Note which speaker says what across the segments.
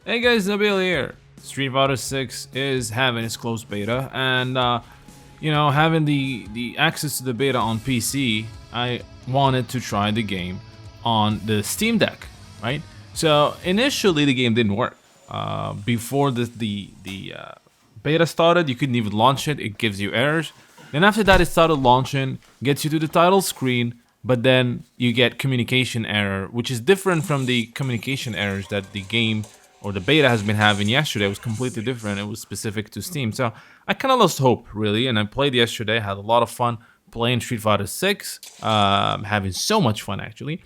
Speaker 1: Hey guys, Nabil here. Street Fighter 6 is having its closed beta, and having the access to the beta on PC, I wanted to try the game on the Steam Deck, right? So initially the game didn't work. Before the beta started, you couldn't even launch it. It gives you errors. Then after that, it started launching, gets you to the title screen, but then you get communication error, which is different from the communication errors that the game or the beta has been having yesterday. It was completely different. It was specific to Steam. So I kind of lost hope, really, and I played yesterday, had a lot of fun playing Street Fighter 6, having so much fun, actually.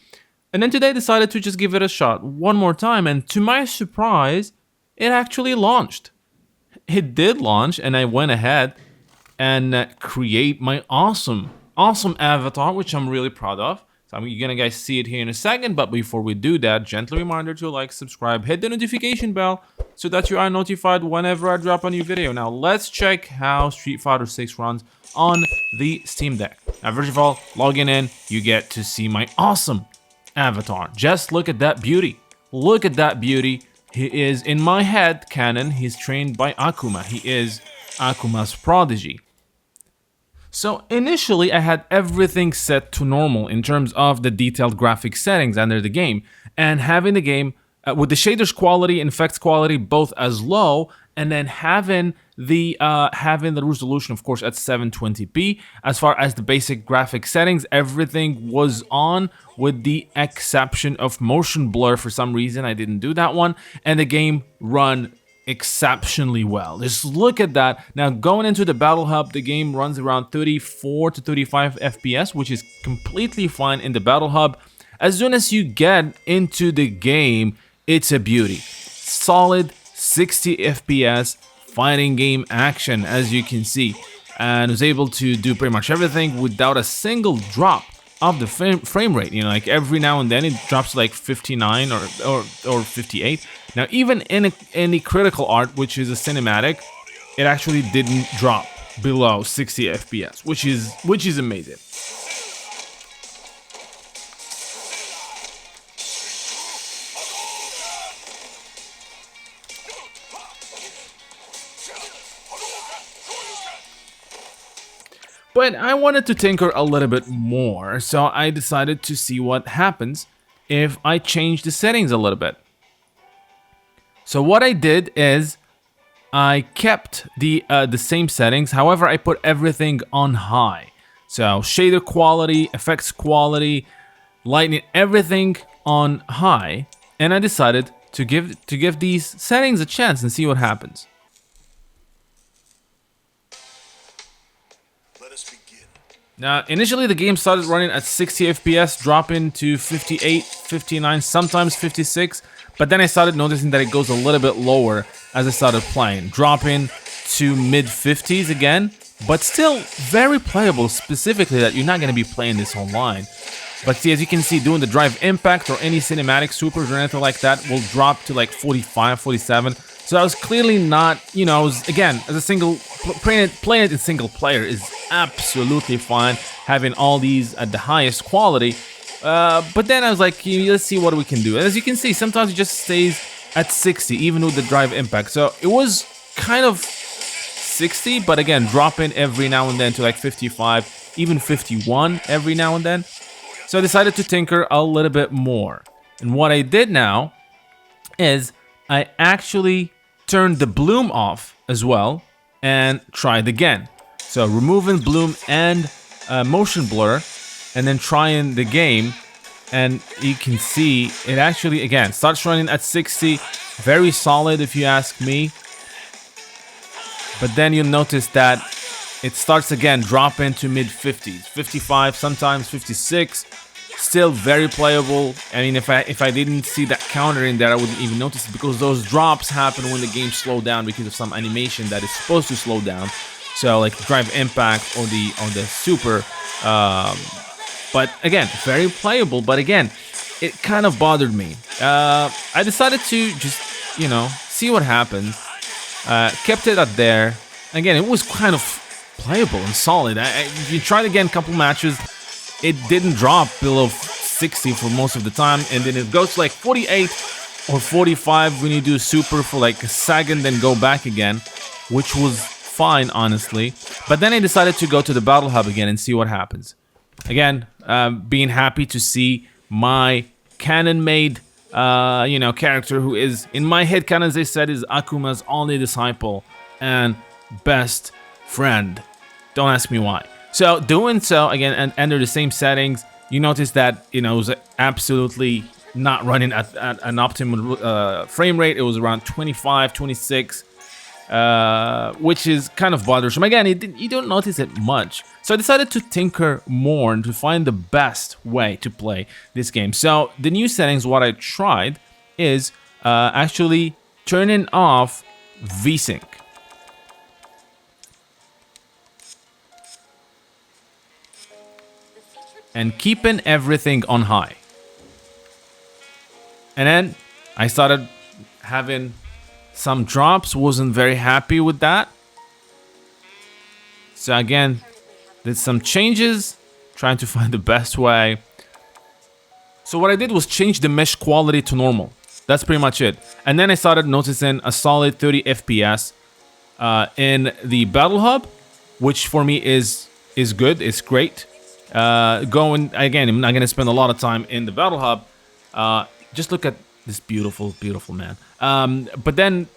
Speaker 1: And then today I decided to just give it a shot one more time, and to my surprise, it actually launched. It did launch, and I went ahead and create my awesome avatar, which I'm really proud of. So you're gonna guys see it here in a second, but before we do that, gentle reminder to like, subscribe, hit the notification bell so that you are notified whenever I drop a new video. Now let's check how Street Fighter 6 runs on the Steam Deck. Now first of all, logging in, you get to see my awesome avatar. Just look at that beauty. Look at that beauty. He is, in my head canon, he's trained by Akuma. He is Akuma's prodigy. So initially I had everything set to normal in terms of the detailed graphic settings under the game, and having the game with the shaders quality and effects quality both as low, and then having the resolution, of course, at 720p. As far as the basic graphic settings, everything was on, with the exception of motion blur. For some reason I didn't do that one, and the game run exceptionally well. Just look at that. Now going into the battle hub, the game runs around 34 to 35 FPS, which is completely fine in the battle hub. As soon as you get into the game, it's a beauty. Solid 60 FPS fighting game action, as you can see, and was able to do pretty much everything without a single drop of the frame rate. You know, like every now and then it drops to like 59 or 58. Now even in the critical art, which is a cinematic, it actually didn't drop below 60 FPS, which is amazing. But I wanted to tinker a little bit more, so I decided to see what happens if I change the settings a little bit. So what I did is I kept the same settings. However, I put everything on high. So shader quality, effects quality, lighting, everything on high, and I decided to give these settings a chance and see what happens. Now, initially the game started running at 60 FPS, dropping to 58, 59, sometimes 56, but then I started noticing that it goes a little bit lower as I started playing, dropping to mid-50s again, but still very playable, specifically that you're not going to be playing this online. But see, as you can see, doing the drive impact or any cinematic supers or anything like that will drop to like 45, 47. So I was clearly not, I was, again, as a single, playing it in single player is absolutely fine, having all these at the highest quality. But then I was like, let's see what we can do. And as you can see, sometimes it just stays at 60, even with the drive impact. So it was kind of 60, but again, dropping every now and then to like 55, even 51 every now and then. So I decided to tinker a little bit more. And what I did now is I actually turned the bloom off as well and tried again. So removing bloom and motion blur, and then trying the game, and you can see it actually again starts running at 60, very solid if you ask me. But then you'll notice that it starts again dropping to mid-50s, 55, sometimes 56. Still very playable. I mean, if I didn't see that counter in there, I wouldn't even notice it, because those drops happen when the game slowed down because of some animation that is supposed to slow down. So like drive impact or the super. But again, very playable. But again, it kind of bothered me. I decided to just see what happens. Kept it up there. Again, it was kind of playable and solid. You tried again a couple matches. It didn't drop below 60 for most of the time, and then it goes to like 48, or 45 when you do super for like a second, then go back again, which was fine, honestly. But then I decided to go to the Battle Hub again and see what happens. Again, being happy to see my canon-made, character who is, in my head canon, as they said, is Akuma's only disciple and best friend. Don't ask me why. So doing so again and under the same settings, you notice that it was absolutely not running at an optimal frame rate. It was around 25, 26, which is kind of bothersome. Again, you don't notice it much. So I decided to tinker more and to find the best way to play this game. So the new settings, what I tried is actually turning off VSync. And keeping everything on high. And then I started having some drops, wasn't very happy with that. So again, did some changes, trying to find the best way. So what I did was change the mesh quality to normal. That's pretty much it. And then I started noticing a solid 30 FPS in the Battle Hub, which for me is good, it's great. Going again, I'm not gonna spend a lot of time in the Battle Hub. Just look at this beautiful man. But then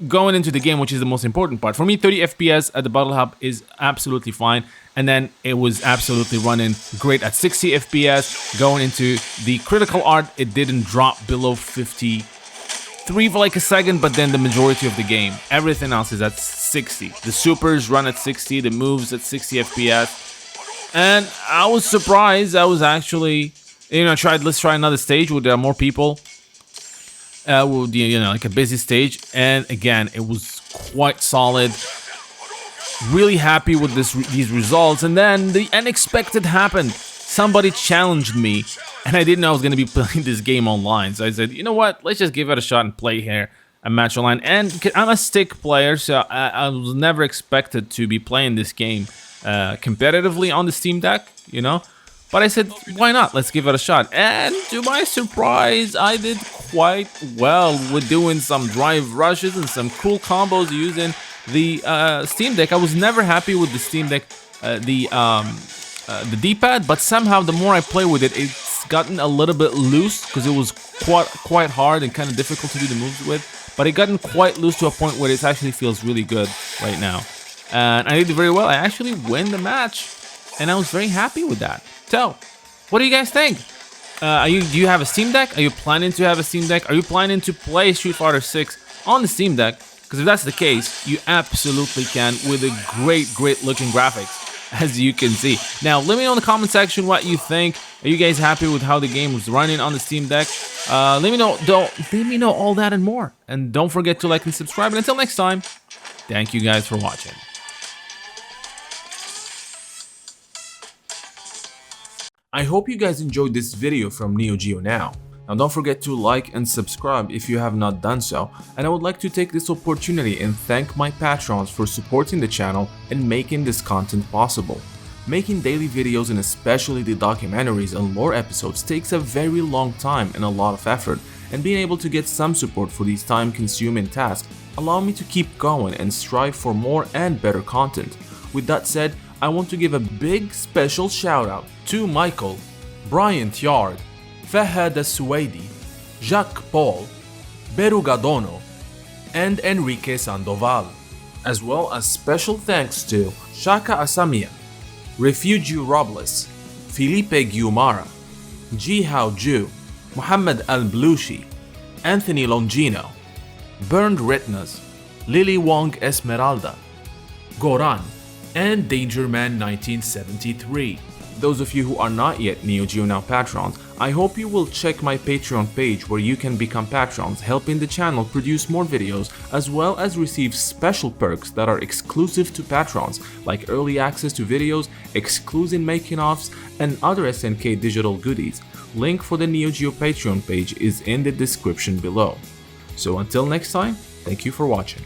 Speaker 1: going into the game, which is the most important part for me, 30 FPS at the Battle Hub is absolutely fine. And then it was absolutely running great at 60 FPS. Going into the critical art, it didn't drop below 53 for like a second, but then the majority of the game, everything else is at 60. The supers run at 60, the moves at 60 FPS. And I was surprised. I was actually, let's try another stage with more people. Like a busy stage. And again, it was quite solid. Really happy with these results. And then the unexpected happened. Somebody challenged me. And I didn't know I was going to be playing this game online. So I said, you know what? Let's just give it a shot and play here a match online. And I'm a stick player, so I was never expected to be playing this game competitively on the SteamDeck, but I said, why not? Let's give it a shot. And to my surprise, I did quite well with doing some drive rushes and some cool combos using the SteamDeck. I was never happy with the SteamDeck, the D-pad, but somehow the more I play with it, it's gotten a little bit loose because it was quite hard and kind of difficult to do the moves with. But it gotten quite loose to a point where it actually feels really good right now. And I did very well. I actually win the match, and I was very happy with that. So, what do you guys think? Do you have a SteamDeck? Are you planning to have a SteamDeck? Are you planning to play Street Fighter 6 on the SteamDeck? Because if that's the case, you absolutely can with a great looking graphics, as you can see. Now, let me know in the comment section what you think. Are you guys happy with how the game was running on the SteamDeck? Let me know all that and more. And don't forget to like and subscribe. And until next time, thank you guys for watching. I hope you guys enjoyed this video from Neogeonow. Now don't forget to like and subscribe if you have not done so, and I would like to take this opportunity and thank my patrons for supporting the channel and making this content possible. Making daily videos and especially the documentaries and lore episodes takes a very long time and a lot of effort, and being able to get some support for these time-consuming tasks allow me to keep going and strive for more and better content. With that said, I want to give a big special shout out to Michael, Brian Thiard, Fahad Suwaidi, Jacques Paul, Berugadono, and Enrique Sandoval, as well as special thanks to Shaka Asamia, Refugio Robles, Felipe Guimara, Jihao Ju, Muhammad Al-Blushi, Anthony Longino, Burned Retinas, Lily Wong Esmeralda, Goran, and Dangerman 1973. Those of you who are not yet Neogeonow patrons, I hope you will check my Patreon page where you can become patrons, helping the channel produce more videos as well as receive special perks that are exclusive to patrons, like early access to videos, exclusive making-offs, and other SNK digital goodies. Link for the NeoGeo Patreon page is in the description below. So until next time, thank you for watching.